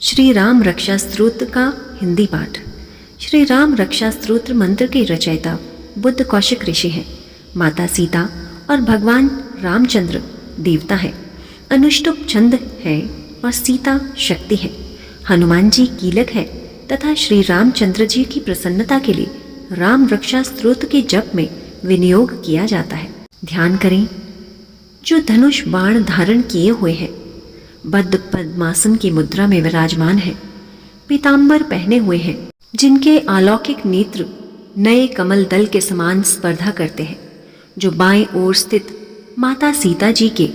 श्री राम रक्षा स्तोत्र का हिंदी पाठ। श्री राम रक्षा स्तोत्र मंत्र के रचयिता बुद्ध कौशिक ऋषि हैं। माता सीता और भगवान रामचंद्र देवता हैं। अनुष्टुप छंद है और सीता शक्ति है। हनुमान जी कीलक है तथा श्री रामचंद्र जी की प्रसन्नता के लिए राम रक्षा स्तोत्र के जप में विनियोग किया जाता है। ध्यान करें, जो धनुष बाण धारण किए हुए हैं, बद्ध पद्मासन की मुद्रा में विराजमान है, पीतांबर पहने हुए हैं, जिनके अलौकिक नेत्र नए कमल दल के समान स्पर्धा करते हैं, जो बाएं ओर स्थित माता सीता जी के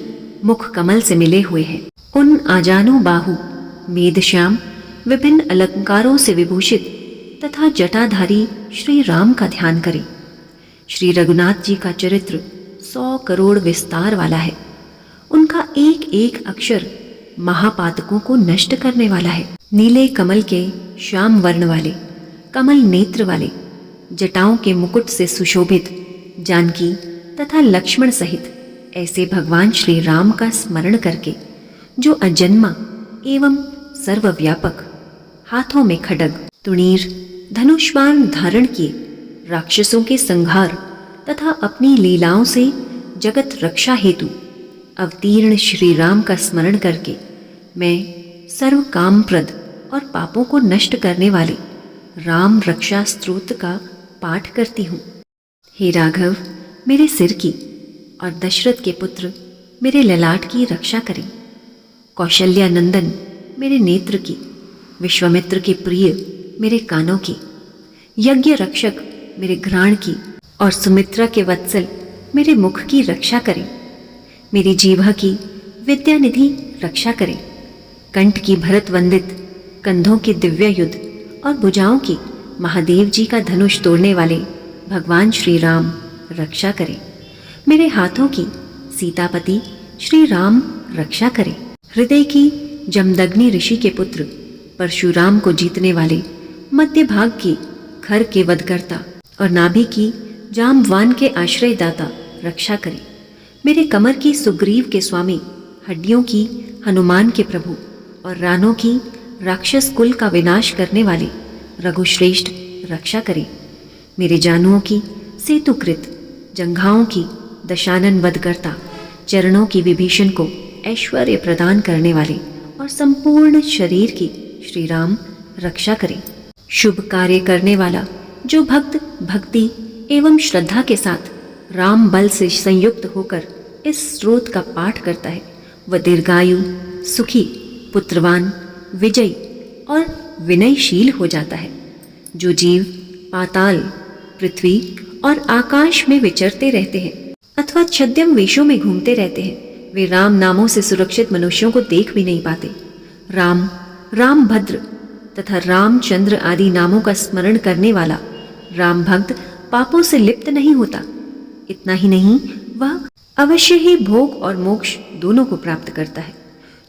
मुख कमल से मिले हुए हैं, उन आजानु बाहु मेदश्याम विभिन्न अलंकारों से विभूषित तथा जटाधारी श्री राम का ध्यान करें। श्री रघुनाथ जी का चरित्र 100 करोड़ विस्तार वाला है। उनका एक एक अक्षर महापातकों को नष्ट करने वाला है। नीले कमल के श्याम वर्ण वाले, कमल नेत्र वाले, जटाओं के मुकुट से सुशोभित जानकी तथा लक्ष्मण सहित ऐसे भगवान श्री राम का स्मरण करके, जो अजन्मा एवं सर्वव्यापक, हाथों में खड्ग तुणीर धनुष्बाण धारण किए राक्षसों के संहार तथा अपनी लीलाओं से जगत रक्षा हेतु अवतीर्ण श्री राम का स्मरण करके मैं सर्व कामप्रद और पापों को नष्ट करने वाले राम रक्षा स्तोत्र का पाठ करती हूँ। हे राघव, मेरे सिर की और दशरथ के पुत्र मेरे ललाट की रक्षा करें। कौशल्या नंदन मेरे नेत्र की, विश्वामित्र के प्रिय मेरे कानों की, यज्ञ रक्षक मेरे घ्राण की और सुमित्रा के वत्सल मेरे मुख की रक्षा करें। मेरी जीवा की विद्यानिधि रक्षा करें। कंठ की भरत वंदित, कंधों के दिव्य युद्ध और भुजाओं की महादेव जी का धनुष तोड़ने वाले भगवान श्री राम रक्षा करें। मेरे हाथों की सीतापति श्री राम रक्षा करें। हृदय की जमदग्नि ऋषि के पुत्र परशुराम को जीतने वाले मध्य भाग की खर के वधकर्ता और नाभि की जामवान के आश्रयदाता रक्षा करें। मेरे कमर की सुग्रीव के स्वामी, हड्डियों की हनुमान के प्रभु और रानों की राक्षस कुल का विनाश करने वाले रघुश्रेष्ठ रक्षा करें। मेरे जानुओं की सेतुकृत, जंघाओं की दशानन वधकर्ता, चरणों की विभीषण को ऐश्वर्य प्रदान करने वाले और संपूर्ण शरीर की श्री राम रक्षा करें। शुभ कार्य करने वाला, जो भक्त भक्ति एवं श्रद्धा के साथ राम बल से संयुक्त होकर इस स्रोत का पाठ करता है, वह दीर्घायु, सुखी, पुत्रवान, विजयी और विनयशील हो जाता है। जो जीव पाताल, पृथ्वी और आकाश में विचरते रहते हैं अथवा छद्म वेशों में घूमते रहते हैं, वे राम नामों से सुरक्षित मनुष्यों को देख भी नहीं पाते। राम, रामभद्र तथा रामचंद्र आदि नामों का स्मरण करने वाला राम भक्त पापों से लिप्त नहीं होता। इतना ही नहीं, वह अवश्य ही भोग और मोक्ष दोनों को प्राप्त करता है।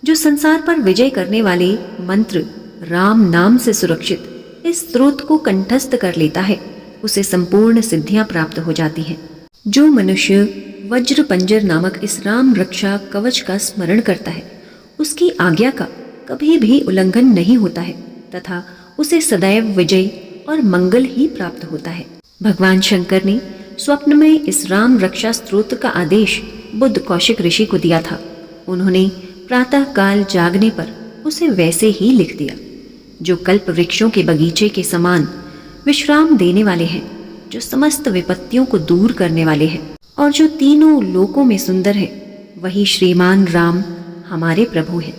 जो संसार पर विजय करने वाले मंत्र राम नाम से सुरक्षित इस स्रोत को कंठस्थ कर लेता है, उसे संपूर्ण सिद्धियां प्राप्त हो जाती हैं। जो मनुष्य वज्र पंजर नामक इस राम रक्षा कवच का स्मरण करता है, उसकी आज्ञा का कभी भी उल्लंघन नहीं होता है तथा उसे सदैव विजय और मंगल ही प्राप्त होता है। भगवान शंकर ने स्वप्न में इस राम रक्षा स्तोत्र का आदेश बुद्ध कौशिक ऋषि को दिया था। उन्होंने प्रातः काल जागने पर उसे वैसे ही लिख दिया, जो कल्प वृक्षों के बगीचे के समान विश्राम देने वाले हैं, जो समस्त विपत्तियों को दूर करने वाले हैं और जो तीनों लोकों में सुंदर है। वही श्रीमान राम हमारे प्रभु हैं,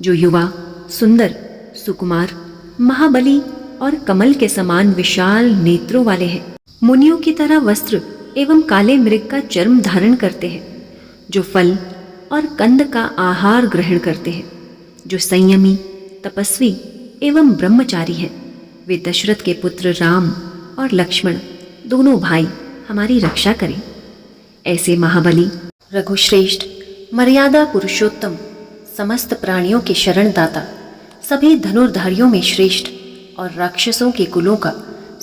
जो युवा, सुंदर, सुकुमार, महाबली और कमल के समान विशाल नेत्रों वाले हैं, मुनियों की तरह वस्त्र एवं काले मृग का चर्म धारण करते हैं, जो फल और कंद का आहार ग्रहण करते हैं, जो संयमी, तपस्वी एवं ब्रह्मचारी हैं। वे दशरथ के पुत्र राम और लक्ष्मण दोनों भाई हमारी रक्षा करें। ऐसे महाबली, रघुश्रेष्ठ, मर्यादा पुरुषोत्तम, समस्त प्राणियों के शरणदाता, सभी धनुर्धारियों में श्रेष्ठ और राक्षसों के कुलों का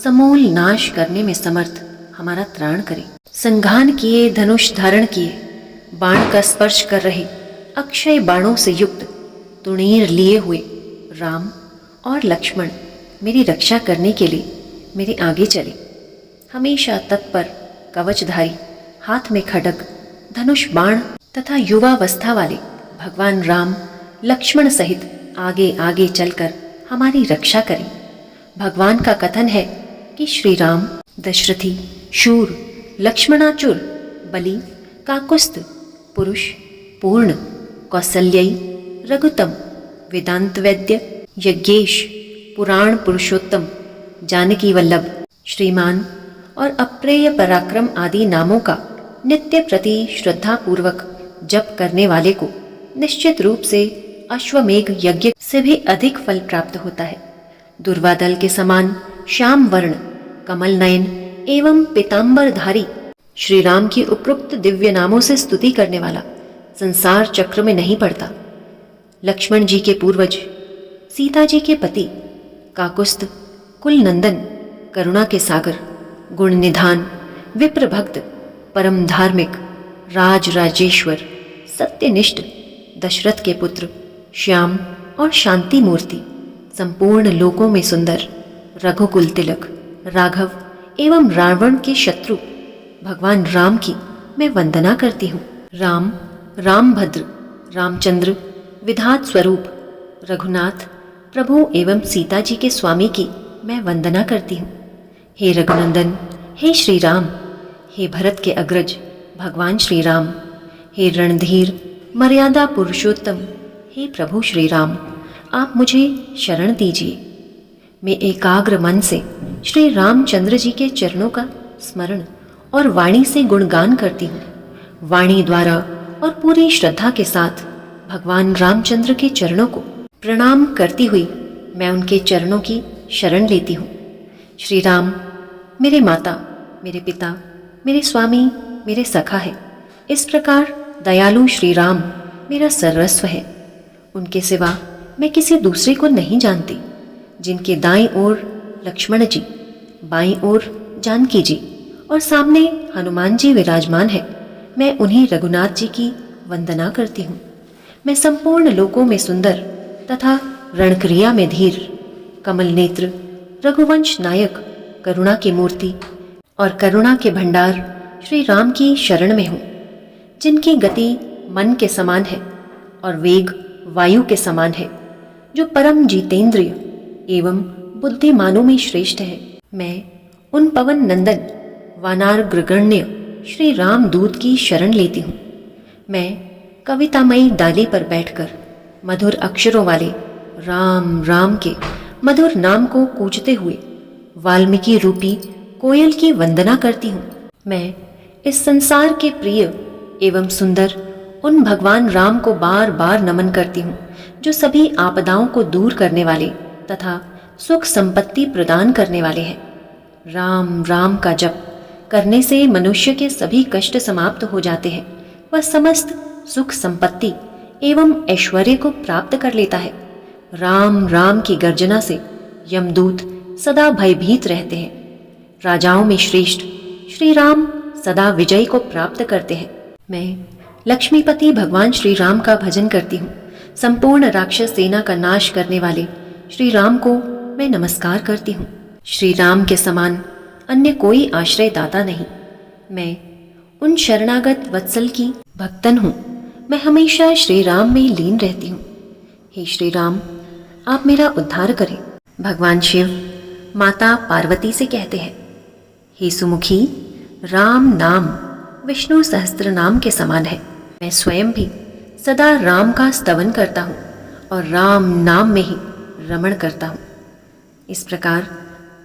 समूल नाश करने में समर्थ हमारा त्राण करें। संघान किए, धनुष धारण किए, बाण का स्पर्श कर रहे, अक्षय बाणों से युक्त, तुणीर लिए हुए, राम और लक्ष्मण मेरी रक्षा करने के लिए मेरे आगे चले। हमेशा तत्पर, कवचधारी, हाथ में खड्ग, धनुष बाण तथा युवावस्था वाले भगवान राम लक्ष्मण सहित आगे आगे चलकर हमारी रक्षा करें। भगवान का कथन है कि श्री राम दशरथी, शूर, लक्ष्मणाचुर, बलि, काकुस्थ, पुरुष, पूर्ण, कौसल्यई, रघुतम, वेदांत वैद्य, यज्ञेश, पुराण पुरुषोत्तम, जानकी वल्लभ, श्रीमान और अप्रेय पराक्रम आदि नामों का नित्य प्रति श्रद्धा पूर्वक जप करने वाले को निश्चित रूप से अश्वमेघ यज्ञ से भी अधिक फल प्राप्त होता है। दुर्वादल के समान श्याम वर्ण, कमल नयन एवं पीतांबरधारी श्री राम की उपरोक्त दिव्य नामों से स्तुति करने वाला संसार चक्र में नहीं पड़ता। लक्ष्मण जी के पूर्वज, सीता जी के पति, काकुस्थ, कुल नंदन, करुणा के सागर, गुण निधान, विप्र भक्त, परम धार्मिक, राज राजेश्वर, सत्यनिष्ठ, दशरथ के पुत्र, श्याम और शांति मूर्ति, संपूर्ण लोकों में सुंदर, रघुकुल तिलक, राघव एवं रावण के शत्रु भगवान राम की मैं वंदना करती हूँ। राम, रामभद्र, रामचंद्र, विधात स्वरूप, रघुनाथ, प्रभु एवं सीता जी के स्वामी की मैं वंदना करती हूँ। हे रघुनंदन, हे श्री राम, हे भरत के अग्रज भगवान श्री राम, हे रणधीर, मर्यादा पुरुषोत्तम, हे प्रभु श्री राम, आप मुझे शरण दीजिए। मैं एकाग्र मन से श्री रामचंद्र जी के चरणों का स्मरण और वाणी से गुणगान करती हूँ। वाणी द्वारा और पूरी श्रद्धा के साथ भगवान रामचंद्र के चरणों को प्रणाम करती हुई मैं उनके चरणों की शरण लेती हूँ। श्री राम मेरे माता, मेरे पिता, मेरे स्वामी, मेरे सखा है। इस प्रकार दयालु श्री राम मेरा सर्वस्व है। उनके सिवा मैं किसी दूसरे को नहीं जानती। जिनके दाईं ओर लक्ष्मण जी, बाईं ओर जानकी जी और सामने हनुमान जी विराजमान है, मैं उन्हीं रघुनाथ जी की वंदना करती हूँ। मैं संपूर्ण लोकों में सुंदर तथा रणक्रिया में धीर, कमल नेत्र, रघुवंश नायक, करुणा की मूर्ति और करुणा के भंडार श्री राम की शरण में हूँ। जिनकी गति मन के समान है और वेग वायु के समान है, जो परम जितेंद्रिय एवं बुद्धिमानों में श्रेष्ठ है, मैं उन पवन नंदन वानार्ग्रगण्य श्री राम दूत की शरण लेती हूँ। मैं कवितामयी डाली पर बैठकर मधुर अक्षरों वाले राम राम के मधुर नाम को कूजते हुए वाल्मीकि रूपी कोयल की वंदना करती हूँ। मैं इस संसार के प्रिय एवं सुंदर उन भगवान राम को बार बार नमन करती हूँ, जो सभी आपदाओं को दूर करने वाले तथा सुख संपत्ति प्रदान करने वाले हैं। राम राम का जप करने से मनुष्य के सभी कष्ट समाप्त हो जाते हैं। वह समस्त सुख संपत्ति एवं ऐश्वर्य को प्राप्त कर लेता है। राम राम की गर्जना से यमदूत सदा भयभीत रहते हैं। राजाओं में श्रेष्ठ श्री राम सदा विजय को प्राप्त करते हैं। मैं लक्ष्मीपति भगवान श्री राम का भजन करती हूँ। संपूर्ण राक्षस सेना का नाश करने वाले श्री राम को मैं नमस्कार करती हूँ। श्री राम के समान अन्य कोई आश्रय दाता नहीं। मैं उन शरणागत वत्सल की भक्तन हूँ। मैं हमेशा श्री राम में लीन रहती हूँ। हे श्री राम, आप मेरा उद्धार करें। भगवान शिव माता पार्वती से कहते हैं, हे सुमुखी, राम नाम विष्णु सहस्त्र नाम के समान है। मैं स्वयं भी सदा राम का स्तवन करता हूँ और राम नाम में ही रमण करता हूँ। इस प्रकार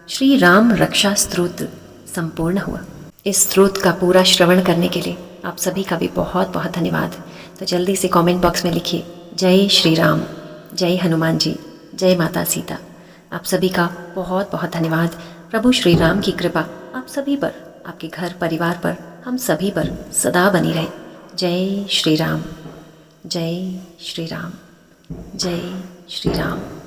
श्री राम रक्षा स्तोत्र संपूर्ण हुआ। इस स्तोत्र का पूरा श्रवण करने के लिए आप सभी का भी बहुत बहुत धन्यवाद। तो जल्दी से कमेंट बॉक्स में लिखिए जय श्री राम, जय हनुमान जी, जय माता सीता। आप सभी का बहुत बहुत धन्यवाद। प्रभु श्री राम की कृपा आप सभी पर, आपके घर परिवार पर, हम सभी पर सदा बनी रहे। जय श्री राम, जय श्री राम, जय श्री राम।